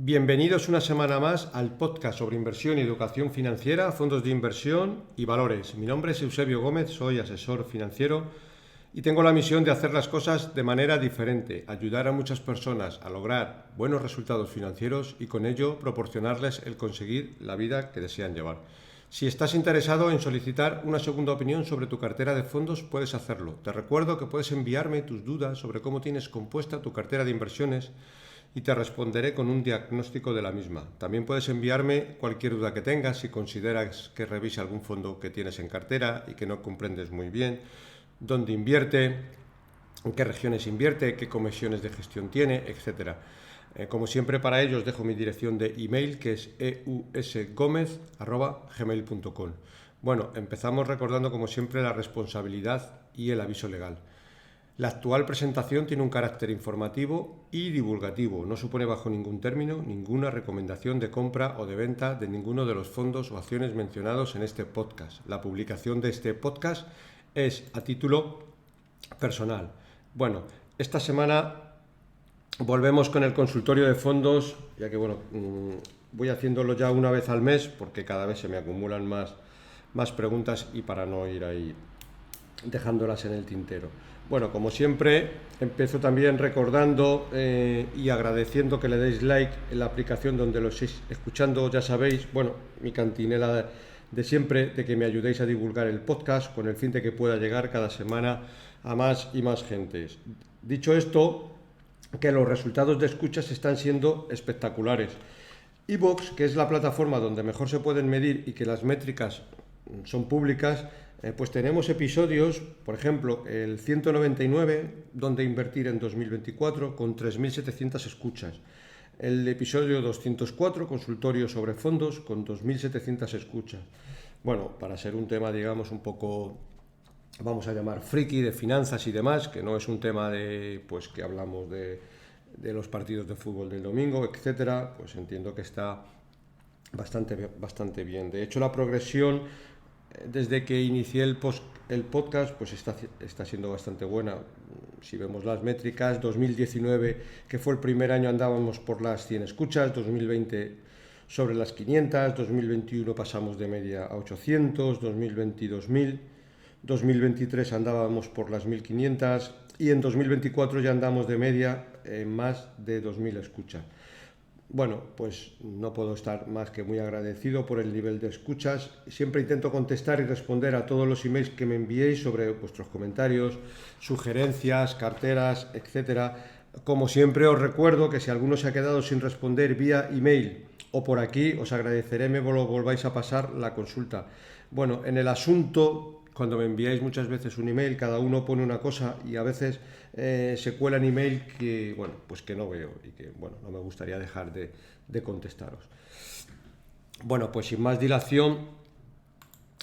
Bienvenidos una semana más al podcast sobre inversión y educación financiera, fondos de inversión y valores. Mi nombre es Eusebio Gómez, soy asesor financiero y tengo la misión de hacer las cosas de manera diferente, ayudar a muchas personas a lograr buenos resultados financieros y con ello proporcionarles el conseguir la vida que desean llevar. Si estás interesado en solicitar una segunda opinión sobre tu cartera de fondos, puedes hacerlo. Te recuerdo que puedes enviarme tus dudas sobre cómo tienes compuesta tu cartera de inversiones y te responderé con un diagnóstico de la misma. También puedes enviarme cualquier duda que tengas si consideras que revise algún fondo que tienes en cartera y que no comprendes muy bien, dónde invierte, en qué regiones invierte, qué comisiones de gestión tiene, etc. Como siempre, para ello os dejo mi dirección de email, que es eusgomez@gmail.com. Bueno, empezamos recordando como siempre la responsabilidad y el aviso legal. La actual presentación tiene un carácter informativo y divulgativo. No supone bajo ningún término ninguna recomendación de compra o de venta de ninguno de los fondos o acciones mencionados en este podcast. La publicación de este podcast es a título personal. Bueno, esta semana volvemos con el consultorio de fondos, ya que voy haciéndolo ya una vez al mes porque cada vez se me acumulan más preguntas y para no ir ahí dejándolas en el tintero. Bueno, como siempre, empiezo también recordando y agradeciendo que le deis like en la aplicación donde lo estéis escuchando. Ya sabéis, mi cantinela de siempre, de que me ayudéis a divulgar el podcast con el fin de que pueda llegar cada semana a más y más gentes. Dicho esto, que los resultados de escuchas están siendo espectaculares. iVoox, que es la plataforma donde mejor se pueden medir y que las métricas son públicas, pues tenemos episodios, por ejemplo, el 199, donde invertir en 2024, con 3.700 escuchas. El episodio 204, consultorio sobre fondos, con 2.700 escuchas. Bueno, para ser un tema, digamos, un poco, vamos a llamar friki, de finanzas y demás, que no es un tema de, pues que hablamos de los partidos de fútbol del domingo, etcétera, pues entiendo que está bastante bien. De hecho, la progresión desde que inicié el podcast, pues está siendo bastante buena. Si vemos las métricas, 2019, que fue el primer año, andábamos por las 100 escuchas, 2020 sobre las 500, 2021 pasamos de media a 800, 2022 1000, 2023 andábamos por las 1500 y en 2024 ya andamos de media en más de 2000 escuchas. Bueno, pues no puedo estar más que muy agradecido por el nivel de escuchas. Siempre intento contestar y responder a todos los emails que me enviéis sobre vuestros comentarios, sugerencias, carteras, etcétera. Como siempre os recuerdo que si alguno se ha quedado sin responder vía email o por aquí, os agradeceré me volváis a pasar la consulta. Bueno, en el asunto, cuando me enviáis muchas veces un email, cada uno pone una cosa y a veces se cuela en email que, pues que no veo y que, no me gustaría dejar de contestaros. Bueno, pues sin más dilación,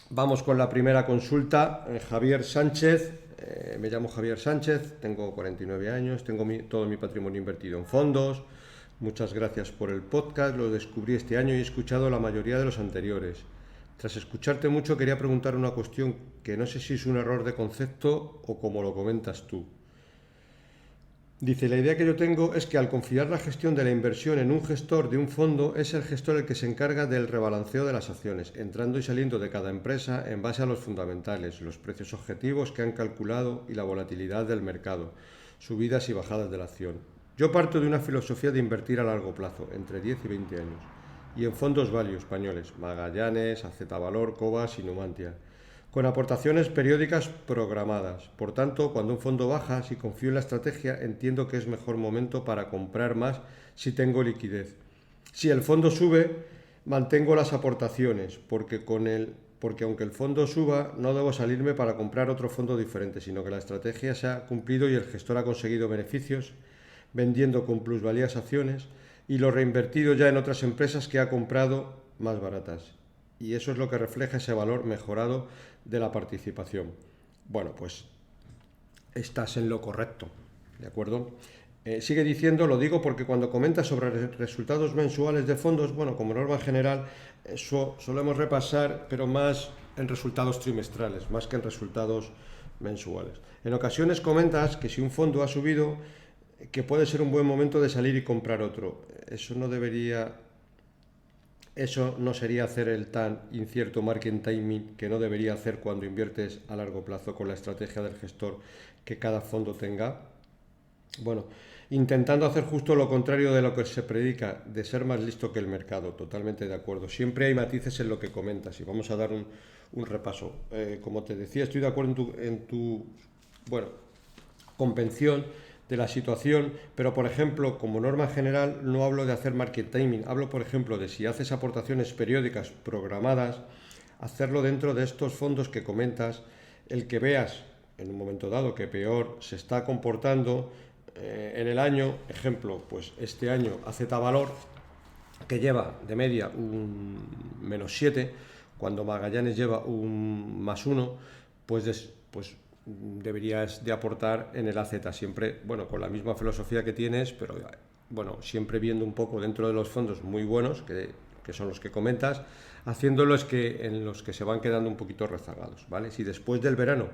vamos con la primera consulta. Javier Sánchez, me llamo Javier Sánchez, tengo 49 años, tengo todo mi patrimonio invertido en fondos. Muchas gracias por el podcast, lo descubrí este año y he escuchado la mayoría de los anteriores. Tras escucharte mucho, quería preguntar una cuestión que no sé si es un error de concepto o como lo comentas tú. Dice, la idea que yo tengo es que al confiar la gestión de la inversión en un gestor de un fondo, es el gestor el que se encarga del rebalanceo de las acciones, entrando y saliendo de cada empresa en base a los fundamentales, los precios objetivos que han calculado y la volatilidad del mercado, subidas y bajadas de la acción. Yo parto de una filosofía de invertir a largo plazo, entre 10 y 20 años, y en fondos value españoles, Magallanes, AZ Valor, Cobas y Numantia, con aportaciones periódicas programadas. Por tanto, cuando un fondo baja, si confío en la estrategia, entiendo que es mejor momento para comprar más si tengo liquidez. Si el fondo sube, mantengo las aportaciones, porque aunque el fondo suba, no debo salirme para comprar otro fondo diferente, sino que la estrategia se ha cumplido y el gestor ha conseguido beneficios vendiendo con plusvalías acciones y lo reinvertido ya en otras empresas que ha comprado más baratas. Y eso es lo que refleja ese valor mejorado de la participación. Bueno, pues estás en lo correcto, ¿de acuerdo? Sigue diciendo, lo digo porque cuando comentas sobre resultados mensuales de fondos, como norma general, solemos repasar, pero más en resultados trimestrales, más que en resultados mensuales. En ocasiones comentas que si un fondo ha subido, que puede ser un buen momento de salir y comprar otro. Eso no sería hacer el tan incierto market timing que no debería hacer cuando inviertes a largo plazo con la estrategia del gestor que cada fondo tenga. Bueno, intentando hacer justo lo contrario de lo que se predica, de ser más listo que el mercado, totalmente de acuerdo. Siempre hay matices en lo que comentas y vamos a dar un repaso. Como te decía, estoy de acuerdo bueno, convención de la situación, pero por ejemplo, como norma general, no hablo de hacer market timing, hablo por ejemplo de si haces aportaciones periódicas programadas, hacerlo dentro de estos fondos que comentas, el que veas en un momento dado que peor se está comportando en el año, ejemplo, pues este año AZ Valor, que lleva de media un -7, cuando Magallanes lleva un +1, pues deberías de aportar en el AZ siempre, bueno, con la misma filosofía que tienes, pero bueno, siempre viendo un poco dentro de los fondos muy buenos, que son los que comentas, haciéndolos en los que se van quedando un poquito rezagados, ¿vale? Si después del verano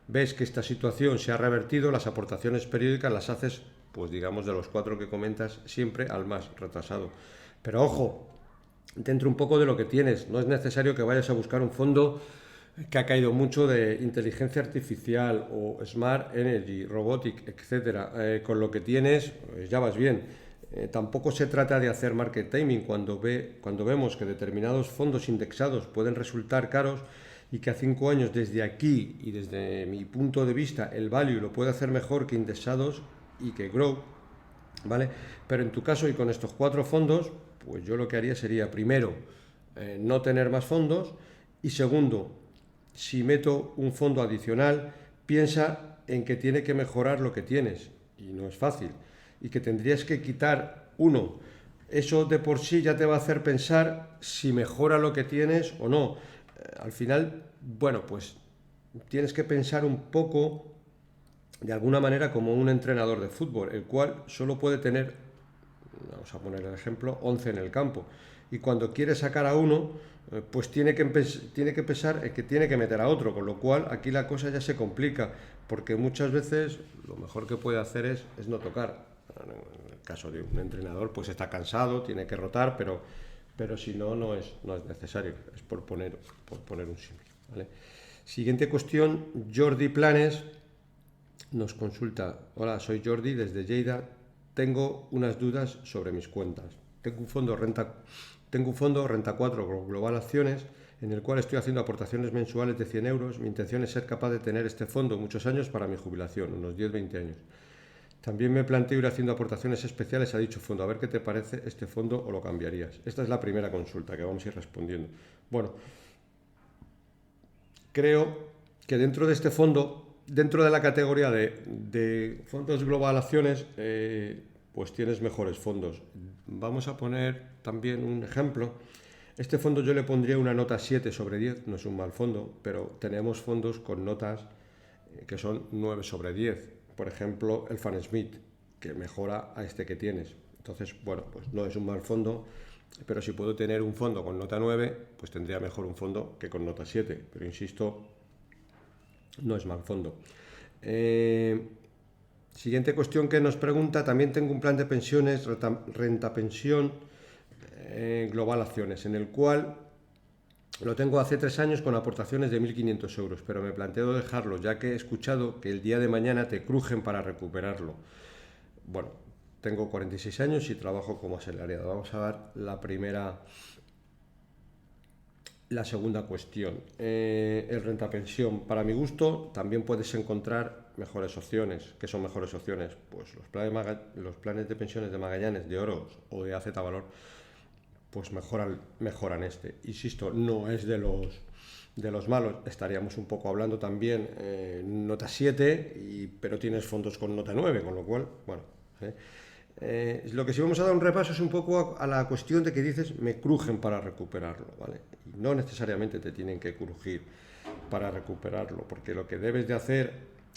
ves que esta situación se ha revertido, las aportaciones periódicas las haces, pues digamos, de los 4 que comentas, siempre al más retrasado. Pero ojo, dentro un poco de lo que tienes, no es necesario que vayas a buscar un fondo que ha caído mucho de inteligencia artificial o smart energy, robotic, etcétera. Con lo que tienes, ya vas bien. Tampoco se trata de hacer market timing cuando vemos que determinados fondos indexados pueden resultar caros y que a 5 años desde aquí y desde mi punto de vista el value lo puede hacer mejor que indexados y que grow, ¿vale? Pero en tu caso y con estos 4 fondos, pues yo lo que haría sería primero no tener más fondos y segundo, si meto un fondo adicional, piensa en que tiene que mejorar lo que tienes y no es fácil y que tendrías que quitar uno. Eso de por sí ya te va a hacer pensar si mejora lo que tienes o no. Al final, bueno, pues tienes que pensar un poco de alguna manera como un entrenador de fútbol, el cual solo puede tener, vamos a poner el ejemplo, 11 en el campo. Y cuando quiere sacar a uno, pues tiene que pensar que tiene que meter a otro, con lo cual aquí la cosa ya se complica, porque muchas veces lo mejor que puede hacer es no tocar. En el caso de un entrenador, pues está cansado, tiene que rotar, pero si no, no es necesario. Es por poner un símil, ¿vale? Siguiente cuestión, Jordi Planes nos consulta. Hola, soy Jordi desde Lleida. Tengo unas dudas sobre mis cuentas. Tengo un fondo Renta 4 Global Acciones en el cual estoy haciendo aportaciones mensuales de 100 euros. Mi intención es ser capaz de tener este fondo muchos años para mi jubilación, unos 10-20 años. También me planteo ir haciendo aportaciones especiales a dicho fondo. A ver qué te parece este fondo o lo cambiarías. Esta es la primera consulta que vamos a ir respondiendo. Bueno, creo que dentro de este fondo, dentro de la categoría de fondos global acciones, pues tienes mejores fondos. Vamos a poner también un ejemplo. Este fondo yo le pondría una nota 7 sobre 10, no es un mal fondo, pero tenemos fondos con notas que son 9 sobre 10. Por ejemplo, el Fan Smith, que mejora a este que tienes. Entonces, bueno, pues no es un mal fondo, pero si puedo tener un fondo con nota 9, pues tendría mejor un fondo que con nota 7. Pero insisto, no es mal fondo. Siguiente cuestión que nos pregunta, también tengo un plan de pensiones, renta pensión global acciones, en el cual lo tengo hace 3 años con aportaciones de 1.500 euros, pero me planteo dejarlo, ya que he escuchado que el día de mañana te crujen para recuperarlo. Bueno, tengo 46 años y trabajo como asalariado. Vamos a ver la segunda cuestión. El rentapensión, para mi gusto, también puedes encontrar mejores opciones. ¿Qué son mejores opciones? Pues los planes de pensiones de Magallanes, de Oro o de AZ Valor, pues mejoran este. Insisto, no es de los malos. Estaríamos un poco hablando también nota 7, pero tienes fondos con nota 9, con lo cual, bueno. Lo que sí vamos a dar un repaso es un poco a la cuestión de que dices me crujen para recuperarlo, ¿vale? Y no necesariamente te tienen que crujir para recuperarlo, porque lo que debes de hacer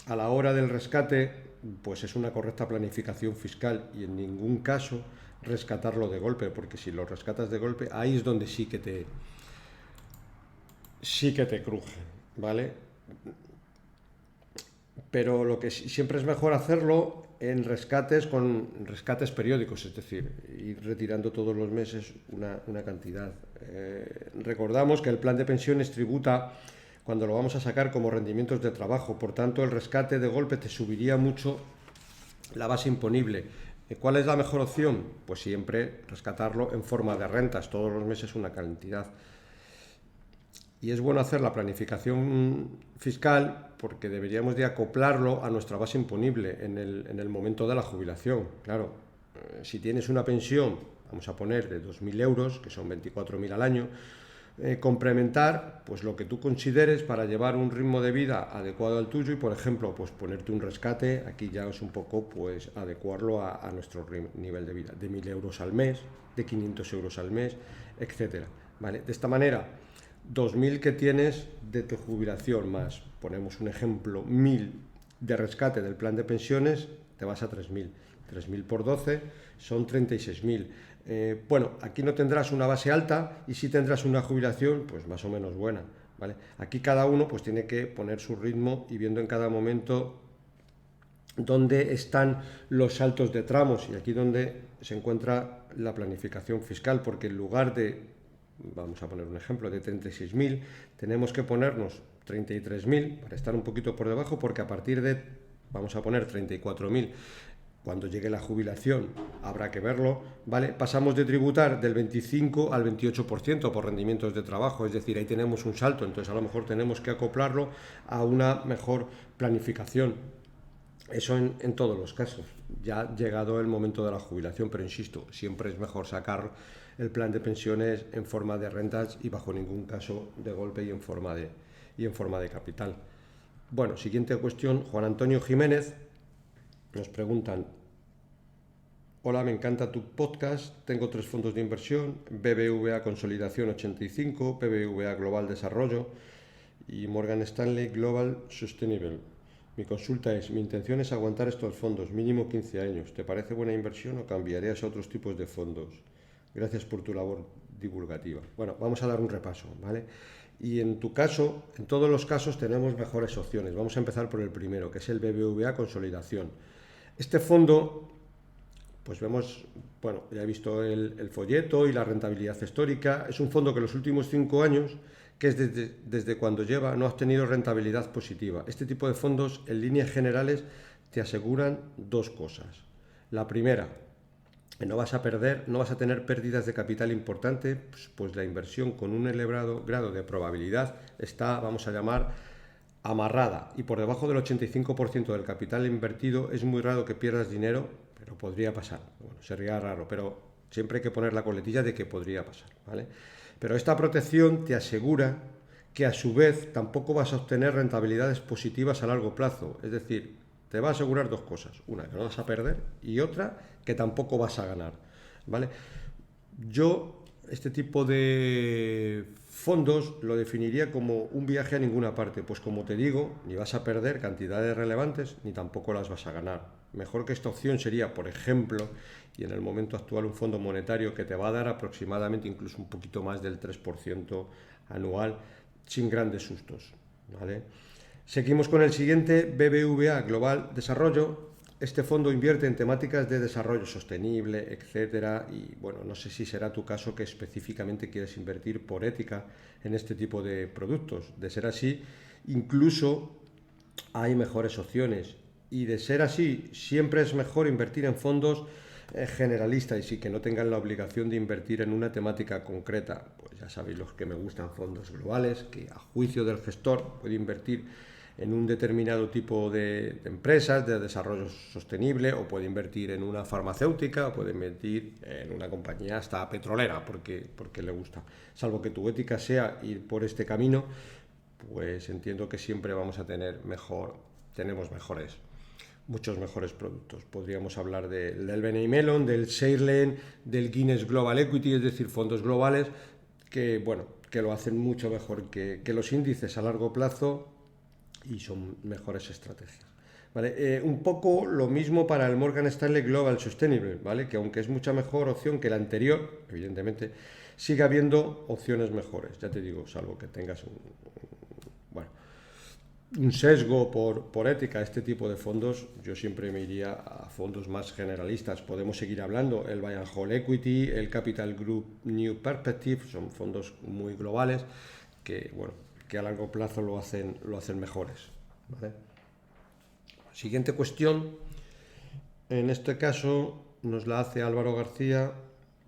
a la hora del rescate pues es una correcta planificación fiscal y en ningún caso rescatarlo de golpe, porque si lo rescatas de golpe ahí es donde sí que te crujen, ¿vale? pero lo que siempre es mejor hacerlo en rescates con rescates periódicos, es decir, ir retirando todos los meses una cantidad. Recordamos que el plan de pensiones tributa cuando lo vamos a sacar como rendimientos de trabajo, por tanto el rescate de golpe te subiría mucho la base imponible. ¿Cuál es la mejor opción? Pues siempre rescatarlo en forma de rentas, todos los meses una cantidad. Y es bueno hacer la planificación fiscal porque deberíamos de acoplarlo a nuestra base imponible en el momento de la jubilación. Claro, si tienes una pensión, vamos a poner de 2.000 euros, que son 24.000 al año, complementar pues lo que tú consideres para llevar un ritmo de vida adecuado al tuyo y, por ejemplo, pues ponerte un rescate, aquí ya es un poco pues adecuarlo a nuestro nivel de vida, de 1.000 euros al mes, de 500 euros al mes, etcétera. ¿Vale? De esta manera, 2.000 que tienes de tu jubilación más, ponemos un ejemplo, 1.000 de rescate del plan de pensiones, te vas a 3.000. 3.000 por 12 son 36.000. Bueno, aquí no tendrás una base alta y sí tendrás una jubilación pues más o menos buena, ¿vale? Aquí cada uno pues tiene que poner su ritmo y viendo en cada momento dónde están los saltos de tramos y aquí donde se encuentra la planificación fiscal, porque en lugar de, vamos a poner un ejemplo, de 36.000, tenemos que ponernos 33.000 para estar un poquito por debajo, porque a partir de, vamos a poner 34.000, cuando llegue la jubilación habrá que verlo, ¿vale? Pasamos de tributar del 25 al 28% por rendimientos de trabajo, es decir, ahí tenemos un salto, entonces a lo mejor tenemos que acoplarlo a una mejor planificación. Eso en todos los casos, ya ha llegado el momento de la jubilación, pero insisto, siempre es mejor sacar el plan de pensiones en forma de rentas y bajo ningún caso de golpe y en forma de capital. Bueno, siguiente cuestión, Juan Antonio Jiménez. Nos preguntan: hola, me encanta tu podcast, tengo 3 fondos de inversión, BBVA Consolidación 85, BBVA Global Desarrollo y Morgan Stanley Global Sustainable. Mi consulta es, mi intención es aguantar estos fondos, mínimo 15 años. ¿Te parece buena inversión o cambiarías a otros tipos de fondos? Gracias por tu labor divulgativa. Bueno, vamos a dar un repaso, ¿vale? Y en tu caso, en todos los casos tenemos mejores opciones. Vamos a empezar por el primero, que es el BBVA Consolidación. Este fondo, pues vemos, bueno, ya he visto el folleto y la rentabilidad histórica. Es un fondo que en los últimos 5 años, que es desde cuando lleva, no ha obtenido rentabilidad positiva. Este tipo de fondos, en líneas generales, te aseguran 2 cosas. La primera, que no vas a tener pérdidas de capital importante, pues la inversión con un elevado grado de probabilidad está, vamos a llamar, amarrada, y por debajo del 85% del capital invertido es muy raro que pierdas dinero, pero podría pasar. Bueno, sería raro, pero siempre hay que poner la coletilla de que podría pasar, ¿vale? Pero esta protección te asegura que a su vez tampoco vas a obtener rentabilidades positivas a largo plazo, es decir, te va a asegurar 2 cosas, una que no vas a perder y otra que tampoco vas a ganar, ¿vale? Yo este tipo de fondos lo definiría como un viaje a ninguna parte, pues como te digo, ni vas a perder cantidades relevantes ni tampoco las vas a ganar. Mejor que esta opción sería, por ejemplo, y en el momento actual un fondo monetario que te va a dar aproximadamente incluso un poquito más del 3% anual sin grandes sustos, ¿vale? Seguimos con el siguiente, BBVA Global Desarrollo. Este fondo invierte en temáticas de desarrollo sostenible, etcétera, y bueno, no sé si será tu caso que específicamente quieres invertir por ética en este tipo de productos. De ser así, incluso hay mejores opciones. Y de ser así, siempre es mejor invertir en fondos generalistas y sí que no tengan la obligación de invertir en una temática concreta. Pues ya sabéis los que me gustan fondos globales, que a juicio del gestor puede invertir en un determinado tipo de empresas de desarrollo sostenible, o puede invertir en una farmacéutica, o puede invertir en una compañía hasta petrolera porque le gusta. Salvo que tu ética sea ir por este camino, pues entiendo que siempre vamos a tener tenemos muchos mejores productos. Podríamos hablar del Carnegie Mellon, del Share, del Guinness Global Equity, es decir, fondos globales que, bueno, que lo hacen mucho mejor que los índices a largo plazo y son mejores estrategias, ¿vale? Un poco lo mismo para el Morgan Stanley Global Sustainable, ¿vale? Que aunque es mucha mejor opción que la anterior, evidentemente, sigue habiendo opciones mejores, ya te digo, salvo que tengas bueno. un sesgo por ética, este tipo de fondos, yo siempre me iría a fondos más generalistas. Podemos seguir hablando, el Buy and Hold Equity, el Capital Group New Perspective, son fondos muy globales que, bueno, que a largo plazo lo hacen mejores, ¿vale? Siguiente cuestión, en este caso nos la hace Álvaro García.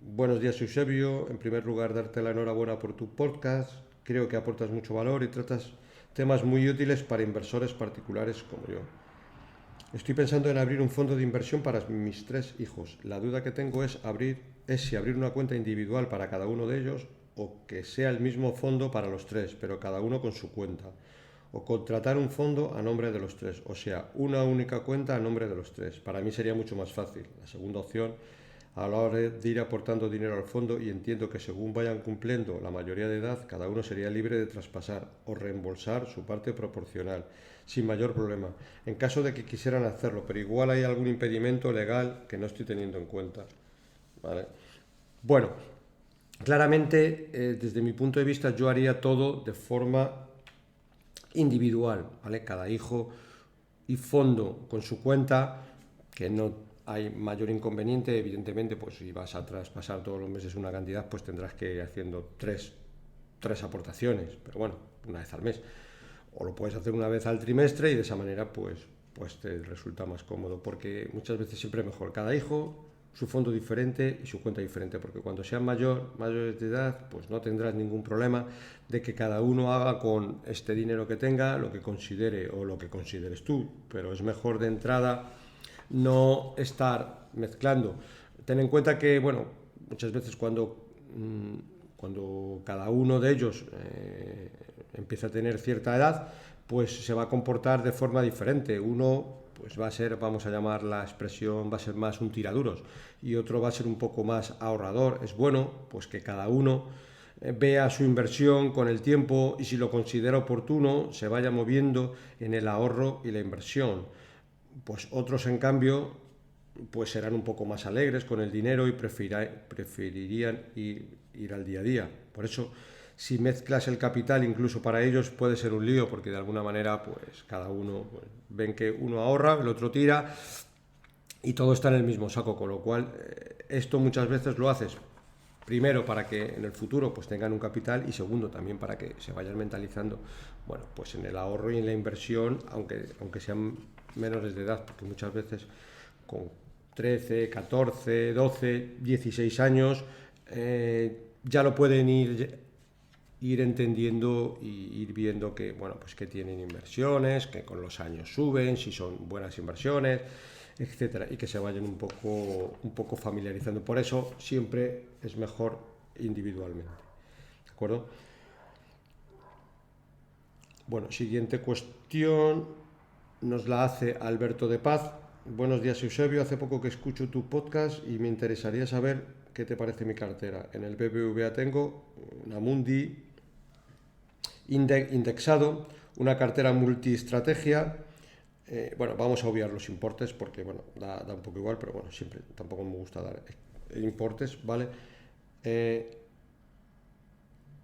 Buenos días, Eusebio. En primer lugar, darte la enhorabuena por tu podcast. Creo que aportas mucho valor y tratas temas muy útiles para inversores particulares como yo. Estoy pensando en abrir un fondo de inversión para mis 3 hijos. La duda que tengo es si abrir una cuenta individual para cada uno de ellos o que sea el mismo fondo para los 3, pero cada uno con su cuenta. O contratar un fondo a nombre de los 3, o sea, una única cuenta a nombre de los 3. Para mí sería mucho más fácil. La segunda opción, a la hora de ir aportando dinero al fondo, y entiendo que según vayan cumpliendo la mayoría de edad, cada uno sería libre de traspasar o reembolsar su parte proporcional, sin mayor problema, en caso de que quisieran hacerlo, pero igual hay algún impedimento legal que no estoy teniendo en cuenta. ¿Vale? Bueno, claramente, desde mi punto de vista, yo haría todo de forma individual, ¿vale? Cada hijo y fondo con su cuenta, que no hay mayor inconveniente. Evidentemente, pues si vas a traspasar todos los meses una cantidad, pues tendrás que ir haciendo tres aportaciones, pero bueno, una vez al mes. O lo puedes hacer una vez al trimestre y de esa manera pues te resulta más cómodo, porque muchas veces siempre es mejor cada hijo su fondo diferente y su cuenta diferente, porque cuando sean mayores de edad, pues no tendrás ningún problema de que cada uno haga con este dinero que tenga lo que considere o lo que consideres tú, pero es mejor de entrada no estar mezclando. Ten en cuenta que, bueno, muchas veces cuando cada uno de ellos empieza a tener cierta edad, pues se va a comportar de forma diferente. Uno pues va a ser, vamos a llamar la expresión, va a ser más un tiraduros, y otro va a ser un poco más ahorrador. Es bueno pues que cada uno vea su inversión con el tiempo y, si lo considera oportuno, se vaya moviendo en el ahorro y la inversión. Pues otros, en cambio, pues serán un poco más alegres con el dinero y preferirían ir al día a día. Por eso, si mezclas el capital, incluso para ellos puede ser un lío, porque de alguna manera pues cada uno, pues, ven que uno ahorra, el otro tira y todo está en el mismo saco, con lo cual esto muchas veces lo haces primero para que en el futuro pues tengan un capital, y segundo también para que se vayan mentalizando, bueno, pues en el ahorro y en la inversión, aunque sean menores de edad, porque muchas veces con 13, 14, 12, 16 años ya lo pueden ir entendiendo y ir viendo que, bueno, pues que tienen inversiones, que con los años suben, si son buenas inversiones, etcétera, y que se vayan un poco familiarizando. Por eso siempre es mejor individualmente. ¿De acuerdo? Bueno, siguiente cuestión nos la hace Alberto de Paz. Buenos días, Eusebio. Hace poco que escucho tu podcast y me interesaría saber qué te parece mi cartera. En el BBVA tengo una Mundi indexado, una cartera multiestrategia. Bueno, vamos a obviar los importes porque, bueno, da un poco igual, pero bueno, siempre tampoco me gusta dar importes, ¿vale?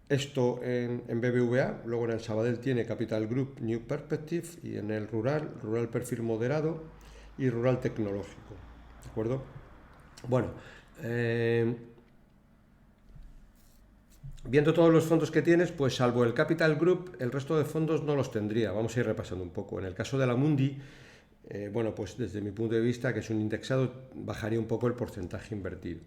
Esto en BBVA. Luego en el Sabadell tiene Capital Group New Perspective, y en el Rural Perfil Moderado y Rural Tecnológico. ¿De acuerdo? Bueno, viendo todos los fondos que tienes, pues salvo el Capital Group, el resto de fondos no los tendría. Vamos a ir repasando un poco. En el caso de la Mundi, bueno, pues desde mi punto de vista, que es un indexado, bajaría un poco el porcentaje invertido,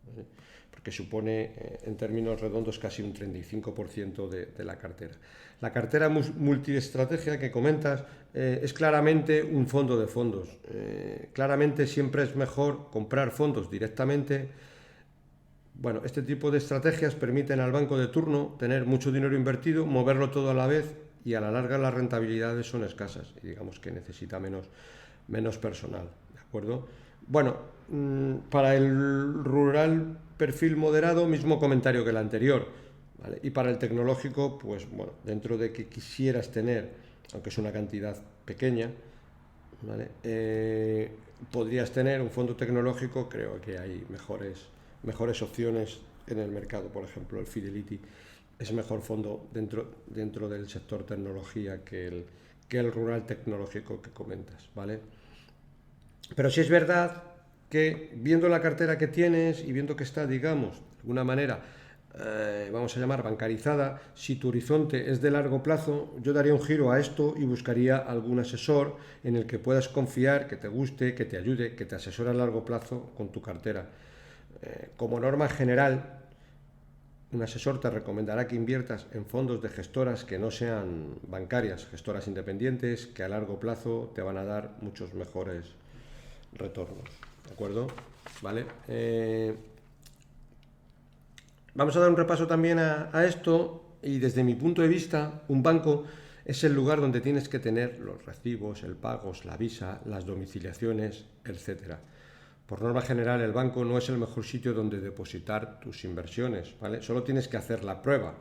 ¿vale? Porque supone, en términos redondos, casi un 35% de la cartera. La cartera multiestrategia que comentas es claramente un fondo de fondos. Claramente siempre es mejor comprar fondos directamente. Bueno, este tipo de estrategias permiten al banco de turno tener mucho dinero invertido, moverlo todo a la vez, y a la larga las rentabilidades son escasas y digamos que necesita menos personal. ¿De acuerdo? Bueno, para el rural perfil moderado, mismo comentario que el anterior, ¿vale? Y para el tecnológico, pues bueno, dentro de que quisieras tener, aunque es una cantidad pequeña, ¿vale? Podrías tener un fondo tecnológico. Creo que hay mejores opciones en el mercado. Por ejemplo, el Fidelity es mejor fondo dentro del sector tecnología que que el rural tecnológico que comentas, ¿vale? Pero sí es verdad que viendo la cartera que tienes y viendo que está, digamos, de alguna manera, vamos a llamar bancarizada, si tu horizonte es de largo plazo, yo daría un giro a esto y buscaría algún asesor en el que puedas confiar, que te guste, que te ayude, que te asesore a largo plazo con tu cartera. Como norma general, un asesor te recomendará que inviertas en fondos de gestoras que no sean bancarias, gestoras independientes, que a largo plazo te van a dar muchos mejores retornos. ¿De acuerdo? ¿Vale? Vamos a dar un repaso también a esto y desde mi punto de vista, un banco es el lugar donde tienes que tener los recibos, el pagos, la visa, las domiciliaciones, etcétera. Por norma general, el banco no es el mejor sitio donde depositar tus inversiones, ¿vale? Solo tienes que hacer la prueba.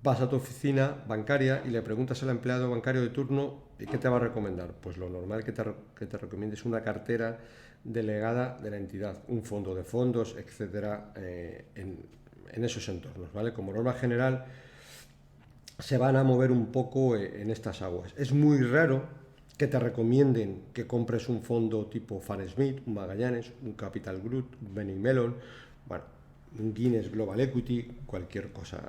Vas a tu oficina bancaria y le preguntas al empleado bancario de turno qué te va a recomendar. Pues lo normal que te recomiende es una cartera delegada de la entidad, un fondo de fondos, etcétera, en esos entornos, ¿vale? Como norma general, se van a mover un poco en estas aguas. Es muy raro que te recomienden que compres un fondo tipo Fan Smith, un Magallanes, un Capital Group, un Benny Mellon, bueno, un Guinness Global Equity, cualquier cosa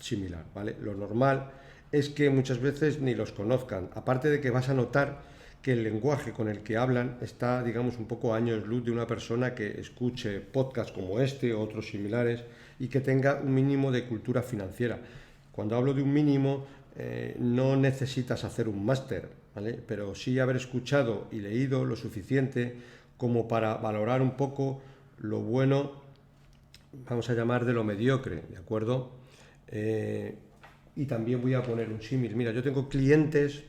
similar, ¿vale? Lo normal es que muchas veces ni los conozcan, aparte de que vas a notar que el lenguaje con el que hablan está, digamos, un poco a años luz de una persona que escuche podcasts como este o otros similares y que tenga un mínimo de cultura financiera. Cuando hablo de un mínimo, no necesitas hacer un máster, ¿vale? Pero sí haber escuchado y leído lo suficiente como para valorar un poco lo bueno, vamos a llamar, de lo mediocre, ¿de acuerdo? Y también voy a poner un símil. Mira, yo tengo clientes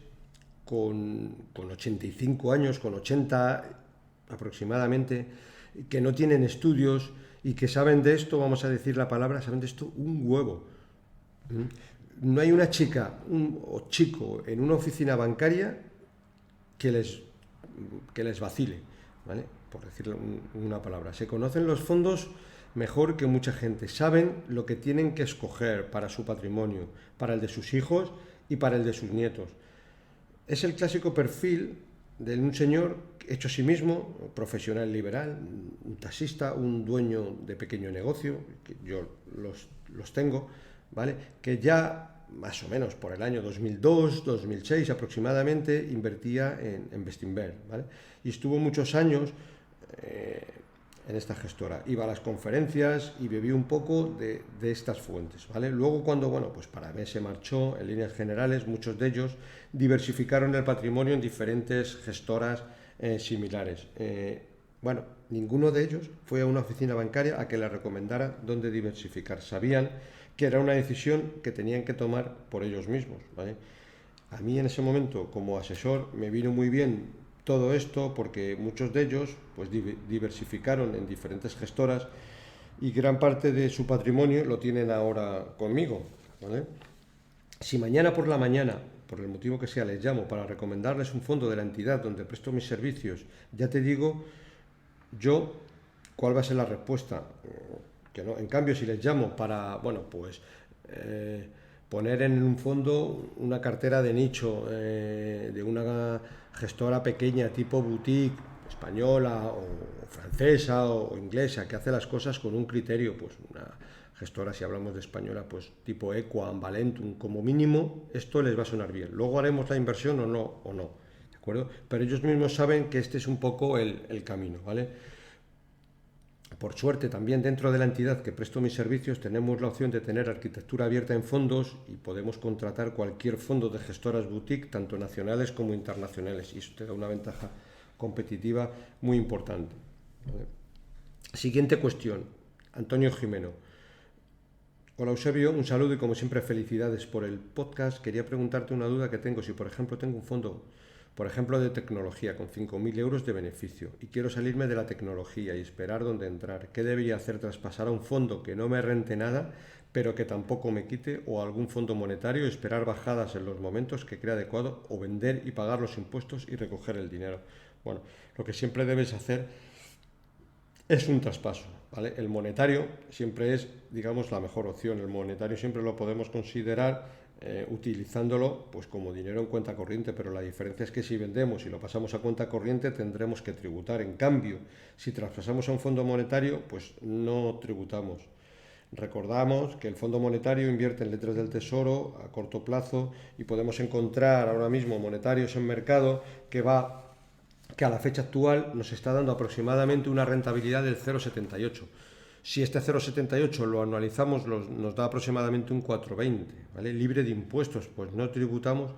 con 85 años, con 80 aproximadamente, que no tienen estudios y que saben de esto, vamos a decir la palabra, saben de esto un huevo. No hay una chica o chico en una oficina bancaria que les vacile, ¿vale? Por decir una palabra. Se conocen los fondos mejor que mucha gente. Saben lo que tienen que escoger para su patrimonio, para el de sus hijos y para el de sus nietos. Es el clásico perfil de un señor hecho a sí mismo, profesional liberal, un taxista, un dueño de pequeño negocio, que yo los tengo, ¿vale? Que ya más o menos por el año 2002, 2006 aproximadamente invertía en Bestinver, ¿vale? Y estuvo muchos años en esta gestora. Iba a las conferencias y bebí un poco de estas fuentes, ¿vale? Luego cuando, bueno, pues para mí se marchó, en líneas generales, muchos de ellos diversificaron el patrimonio en diferentes gestoras similares. Bueno, ninguno de ellos fue a una oficina bancaria a que le recomendara dónde diversificar. Sabían que era una decisión que tenían que tomar por ellos mismos, ¿vale? A mí en ese momento, como asesor, me vino muy bien todo esto porque muchos de ellos pues diversificaron en diferentes gestoras y gran parte de su patrimonio lo tienen ahora conmigo, ¿vale? Si mañana por la mañana, por el motivo que sea, les llamo para recomendarles un fondo de la entidad donde presto mis servicios, ya te digo yo cuál va a ser la respuesta. Que no. En cambio, si les llamo para, bueno, pues poner en un fondo una cartera de nicho de una gestora pequeña tipo boutique española o francesa o inglesa que hace las cosas con un criterio, pues una gestora, si hablamos de española, pues tipo Equam, Valentum, como mínimo esto les va a sonar bien. Luego haremos la inversión o no, ¿de acuerdo? Pero ellos mismos saben que este es un poco el camino, ¿vale? Por suerte, también dentro de la entidad que presto mis servicios tenemos la opción de tener arquitectura abierta en fondos y podemos contratar cualquier fondo de gestoras boutique, tanto nacionales como internacionales, y eso te da una ventaja competitiva muy importante. ¿Vale? Siguiente cuestión, Antonio Jimeno. Hola Eusebio, un saludo y como siempre felicidades por el podcast. Quería preguntarte una duda que tengo. Si por ejemplo tengo un fondo, por ejemplo de tecnología con 5.000 euros de beneficio y quiero salirme de la tecnología y esperar dónde entrar, ¿qué debería hacer? ¿Traspasar a un fondo que no me rente nada pero que tampoco me quite, o algún fondo monetario, esperar bajadas en los momentos que crea adecuado, o vender y pagar los impuestos y recoger el dinero? Bueno, lo que siempre debes hacer es un traspaso, ¿vale? El monetario siempre es, digamos, la mejor opción. El monetario siempre lo podemos considerar utilizándolo pues como dinero en cuenta corriente, pero la diferencia es que si vendemos y lo pasamos a cuenta corriente tendremos que tributar. En cambio, si traspasamos a un fondo monetario, pues no tributamos. Recordamos que el Fondo Monetario invierte en letras del Tesoro a corto plazo y podemos encontrar ahora mismo monetarios en mercado que a la fecha actual nos está dando aproximadamente una rentabilidad del 0,78. Si este 0,78 lo anualizamos, nos da aproximadamente un 4,20, ¿vale? Libre de impuestos, pues no tributamos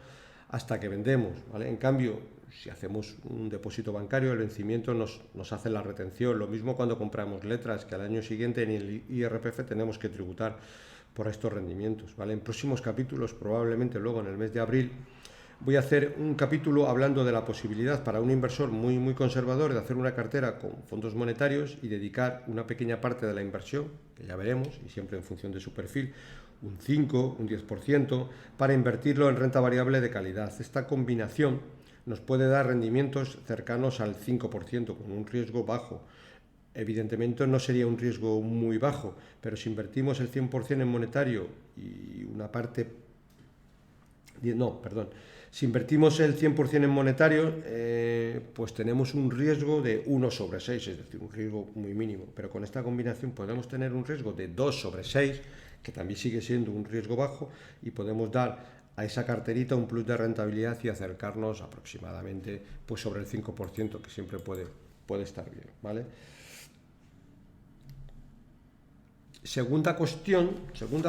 hasta que vendemos, ¿vale? En cambio, si hacemos un depósito bancario, el vencimiento nos hace la retención. Lo mismo cuando compramos letras, que al año siguiente en el IRPF tenemos que tributar por estos rendimientos, ¿vale? En próximos capítulos, probablemente luego en el mes de abril, voy a hacer un capítulo hablando de la posibilidad para un inversor muy conservador de hacer una cartera con fondos monetarios y dedicar una pequeña parte de la inversión, que ya veremos, y siempre en función de su perfil, un 5, un 10%, para invertirlo en renta variable de calidad. Esta combinación nos puede dar rendimientos cercanos al 5%, con un riesgo bajo. Evidentemente no sería un riesgo muy bajo, pero si invertimos el 100% en monetario y una parte... No, perdón. Si invertimos el 100% en monetario, pues tenemos un riesgo de 1/6, es decir, un riesgo muy mínimo. Pero con esta combinación podemos tener un riesgo de 2/6, que también sigue siendo un riesgo bajo, y podemos dar a esa carterita un plus de rentabilidad y acercarnos aproximadamente pues sobre el 5%, que siempre puede estar bien, ¿vale? Segunda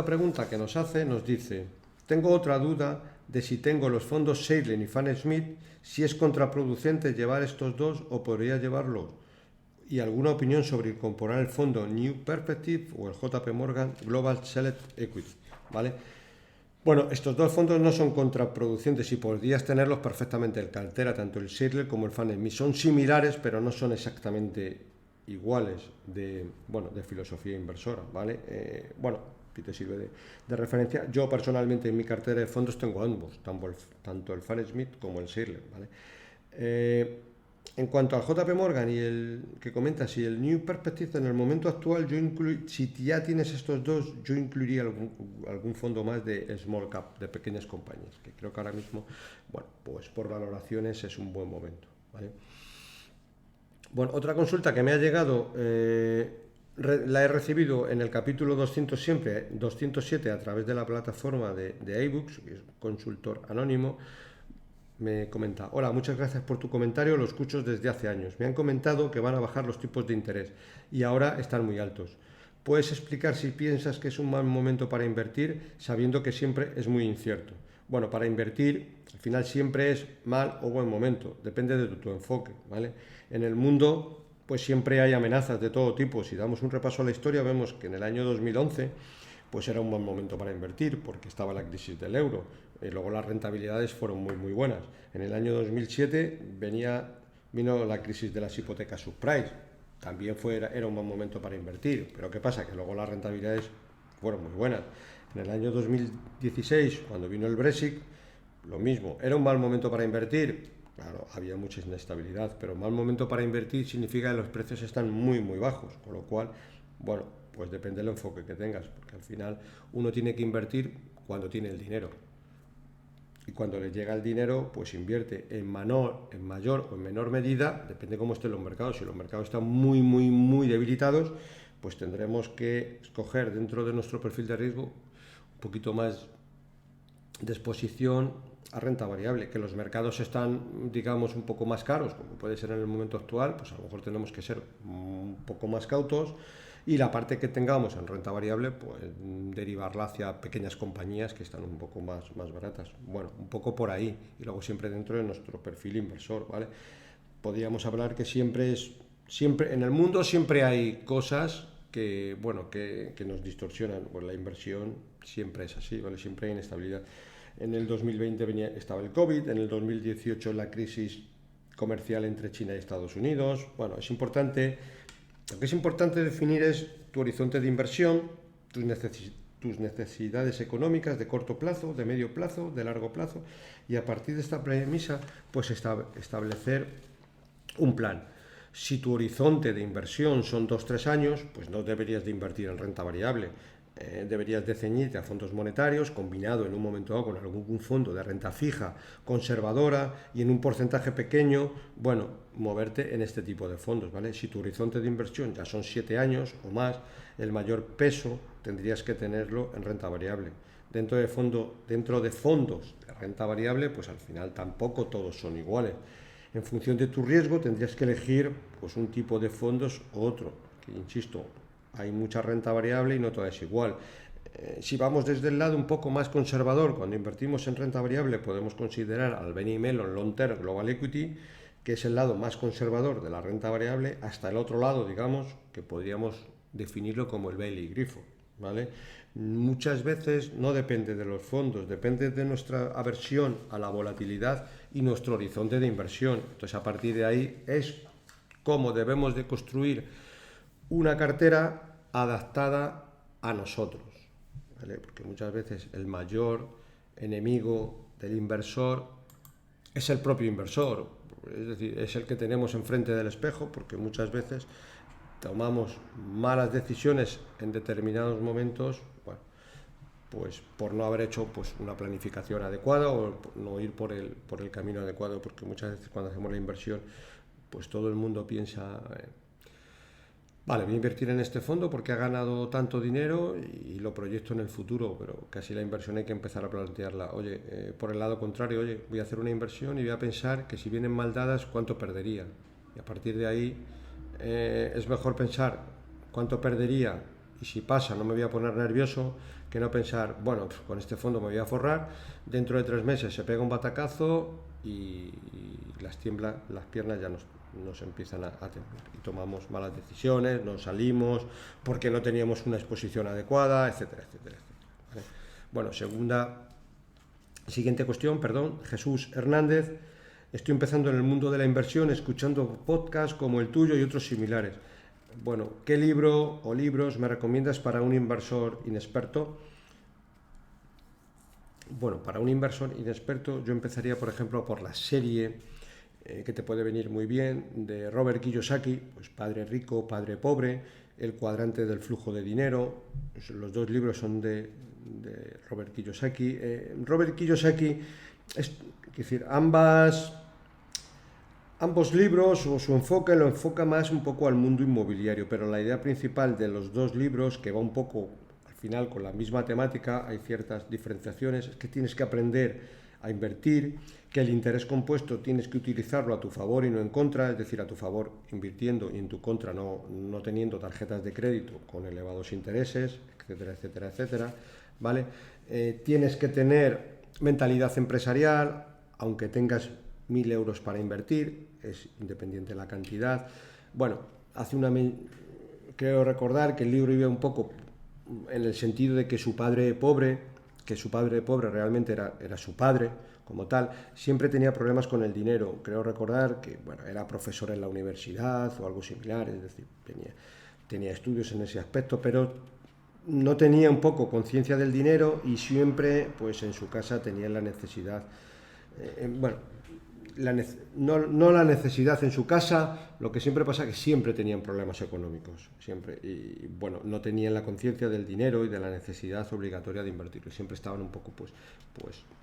pregunta que nos hace, nos dice: tengo otra duda de si tengo los fondos Shailen y Fan Smith, si es contraproducente llevar estos dos o podría llevarlos, y alguna opinión sobre incorporar el fondo New Perspective o el JP Morgan Global Select Equity, ¿vale? Bueno, estos dos fondos no son contraproducentes y podrías tenerlos perfectamente en cartera, tanto el Shailen como el Fan Smith. Son similares, pero no son exactamente iguales de filosofía inversora, ¿vale? Si te sirve de referencia. Yo personalmente en mi cartera de fondos tengo ambos, tanto el Fan Smith como el Shailen, ¿vale? En cuanto al JP Morgan y el que comentas y el New Perspective, en el momento actual si ya tienes estos dos, yo incluiría algún fondo más de small cap, de pequeñas compañías, que creo que ahora mismo, pues por valoraciones es un buen momento, ¿vale? Bueno, otra consulta que me ha llegado, la he recibido en el capítulo 207 a través de la plataforma de iBooks, que es consultor anónimo. Me comenta: hola, muchas gracias por tu comentario, lo escucho desde hace años. Me han comentado que van a bajar los tipos de interés y ahora están muy altos. ¿Puedes explicar si piensas que es un mal momento para invertir, sabiendo que siempre es muy incierto? Bueno, para invertir, al final siempre es mal o buen momento, depende de tu enfoque, ¿vale? En el mundo, pues siempre hay amenazas de todo tipo. Si damos un repaso a la historia, vemos que en el año 2011, pues era un buen momento para invertir, porque estaba la crisis del euro. Luego las rentabilidades fueron muy buenas. En el año 2007 vino la crisis de las hipotecas subprime. También era un buen momento para invertir. Pero ¿qué pasa? Que luego las rentabilidades fueron muy buenas. En el año 2016, cuando vino el Brexit, lo mismo. ¿Era un mal momento para invertir? Claro, había mucha inestabilidad, pero mal momento para invertir significa que los precios están muy bajos, con lo cual, pues depende del enfoque que tengas, porque al final uno tiene que invertir cuando tiene el dinero. Y cuando le llega el dinero, pues invierte en mayor o en menor medida, depende cómo estén los mercados. Si los mercados están muy debilitados, pues tendremos que escoger dentro de nuestro perfil de riesgo un poquito más de exposición a renta variable. Que los mercados están, digamos, un poco más caros, como puede ser en el momento actual, pues a lo mejor tenemos que ser un poco más cautos, y la parte que tengamos en renta variable, pues derivarla hacia pequeñas compañías que están un poco más baratas. Bueno, un poco por ahí, y luego siempre dentro de nuestro perfil inversor, ¿vale? Podríamos hablar que siempre en el mundo siempre hay cosas que nos distorsionan. Pues la inversión siempre es así, ¿vale? Siempre hay inestabilidad. En el 2020 estaba el COVID, en el 2018 la crisis comercial entre China y Estados Unidos. Bueno, lo que es importante definir es tu horizonte de inversión, tus necesidades económicas de corto plazo, de medio plazo, de largo plazo, y a partir de esta premisa, pues establecer un plan. Si tu horizonte de inversión son 2-3 años, pues no deberías de invertir en renta variable. deberías de ceñirte a fondos monetarios combinado en un momento dado con algún fondo de renta fija conservadora y en un porcentaje pequeño, bueno, moverte en este tipo de fondos, ¿vale? Si tu horizonte de inversión ya son 7 años o más, el mayor peso tendrías que tenerlo en renta variable. Dentro de fondos de renta variable, pues al final tampoco todos son iguales. En función de tu riesgo tendrías que elegir pues un tipo de fondos u otro, que insisto, hay mucha renta variable y no toda es igual. Si vamos desde el lado un poco más conservador, cuando invertimos en renta variable podemos considerar al Benny Mellon Long Term Global Equity, que es el lado más conservador de la renta variable, hasta el otro lado, digamos, que podríamos definirlo como el Bailey Griffo, ¿vale? Muchas veces no depende de los fondos, depende de nuestra aversión a la volatilidad y nuestro horizonte de inversión. Entonces, a partir de ahí es cómo debemos de construir una cartera adaptada a nosotros, ¿vale? Porque muchas veces el mayor enemigo del inversor es el propio inversor, es decir, es el que tenemos enfrente del espejo, porque muchas veces tomamos malas decisiones en determinados momentos, bueno, pues por no haber hecho pues una planificación adecuada o no ir por el camino adecuado, porque muchas veces cuando hacemos la inversión, pues todo el mundo piensa, vale, voy a invertir en este fondo porque ha ganado tanto dinero y lo proyecto en el futuro, pero casi la inversión hay que empezar a plantearla, oye, por el lado contrario, oye, voy a hacer una inversión y voy a pensar que si vienen mal dadas, ¿cuánto perdería? Y a partir de ahí es mejor pensar cuánto perdería y si pasa no me voy a poner nervioso, que no pensar, bueno, con este fondo me voy a forrar, dentro de 3 meses se pega un batacazo y las piernas ya nos empiezan a temblar y tomamos malas decisiones, nos salimos porque no teníamos una exposición adecuada, etcétera, etcétera, etcétera, ¿vale? Bueno, siguiente cuestión, perdón, Jesús Hernández. Estoy empezando en el mundo de la inversión escuchando podcasts como el tuyo y otros similares. Bueno, ¿qué libro o libros me recomiendas para un inversor inexperto? Bueno, para un inversor inexperto yo empezaría, por ejemplo, por la serie que te puede venir muy bien de Robert Kiyosaki, pues Padre Rico, Padre Pobre, El cuadrante del flujo de dinero. Los dos libros son de Robert Kiyosaki. Robert Kiyosaki, es decir, ambos libros o su enfoque lo enfoca más un poco al mundo inmobiliario, pero la idea principal de los dos libros, que va un poco al final con la misma temática, hay ciertas diferenciaciones, es que tienes que aprender a invertir, que el interés compuesto tienes que utilizarlo a tu favor y no en contra, es decir, a tu favor invirtiendo y en tu contra no teniendo tarjetas de crédito con elevados intereses, etcétera, etcétera, etcétera, ¿vale? Tienes que tener mentalidad empresarial, aunque tengas 1.000 euros para invertir, es independiente la cantidad. Bueno, creo recordar que el libro iba un poco en el sentido de que su padre pobre realmente era su padre como tal, siempre tenía problemas con el dinero. Creo recordar que bueno, era profesor en la universidad o algo similar, es decir, tenía estudios en ese aspecto, pero no tenía un poco conciencia del dinero y siempre pues en su casa tenía la necesidad, bueno, no la necesidad en su casa, lo que siempre pasa es que siempre tenían problemas económicos, siempre, y bueno, no tenían la conciencia del dinero y de la necesidad obligatoria de invertirlo, siempre estaban un poco pues